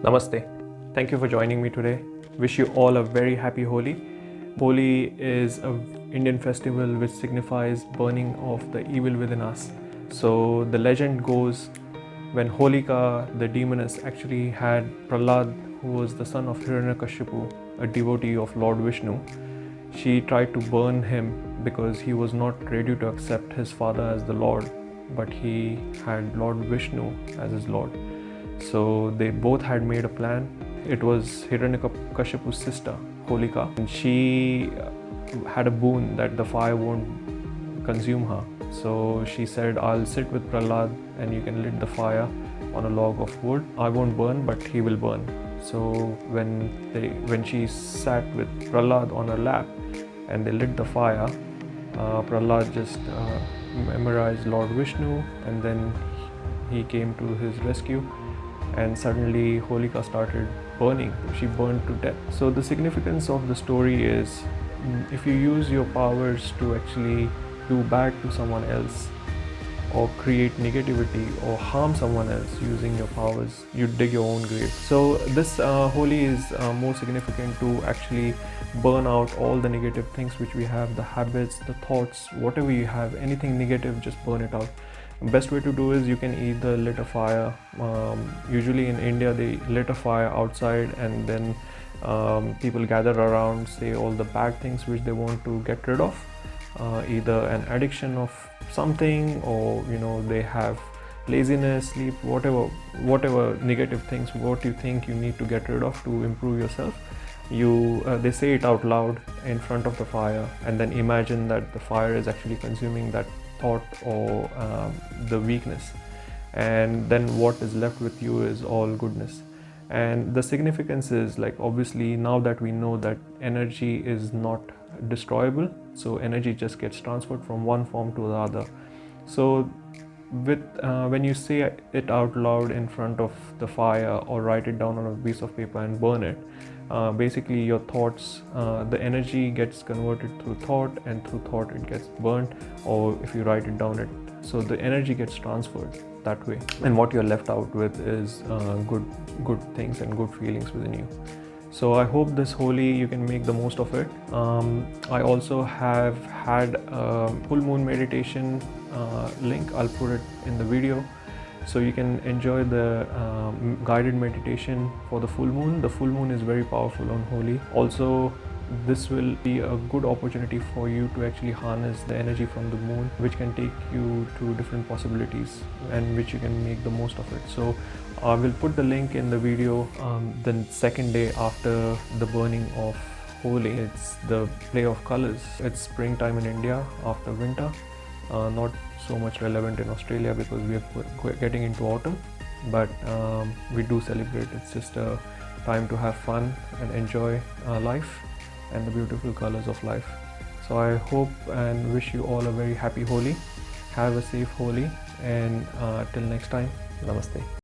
Namaste. Thank you for joining me today. Wish you all a very happy Holi. Holi is an Indian festival which signifies burning of the evil within us. So the legend goes when Holika, the demoness, actually had Prahlad, who was the son of Hiranyakashipu, a devotee of Lord Vishnu. She tried to burn him because he was not ready to accept his father as the Lord, but he had Lord Vishnu as his Lord. So they both had made a plan. It was Hiranyakashipu's sister, Holika, and she had a boon that the fire won't consume her. So she said, I'll sit with Prahlad and you can lit the fire on a log of wood. I won't burn, but he will burn. So when she sat with Prahlad on her lap and they lit the fire, Prahlad just memorized Lord Vishnu, and then he came to his rescue, and suddenly Holika started burning. She burned to death. So the significance of the story is, if you use your powers to actually do bad to someone else or create negativity or harm someone else using your powers, you dig your own grave. So this Holi is more significant to actually burn out all the negative things which we have, the habits, the thoughts, whatever you have, anything negative, just burn it out. Best way to do is you can either lit a fire. Usually in India they lit a fire outside, and then people gather around, say all the bad things which they want to get rid of, either an addiction of something, or they have laziness, sleep, whatever negative things, what you think you need to get rid of to improve yourself. They say it out loud in front of the fire, and then imagine that the fire is actually consuming that thought or the weakness, and then what is left with you is all goodness. And the significance is, like, obviously now that we know that energy is not destroyable, so energy just gets transferred from one form to the other. So when you say it out loud in front of the fire or write it down on a piece of paper and burn it, basically your thoughts, the energy gets converted through thought, and through thought it gets burned, or if you write it down, so the energy gets transferred that way, and what you're left out with is good things and good feelings within you. So I hope this Holi you can make the most of it. I also have had a full moon meditation link. I'll put it in the video, so you can enjoy the guided meditation for the full moon. The full moon is very powerful on Holi. Also, this will be a good opportunity for you to actually harness the energy from the moon, which can take you to different possibilities and which you can make the most of it. So I will put the link in the video. The second day after the burning of Holi, it's the play of colors. It's springtime in India after winter. Not so much relevant in Australia because we are getting into autumn, but we do celebrate. It's just a time to have fun and enjoy life and the beautiful colors of life. So I hope and wish you all a very happy Holi. Have a safe Holi, and till next time, Namaste.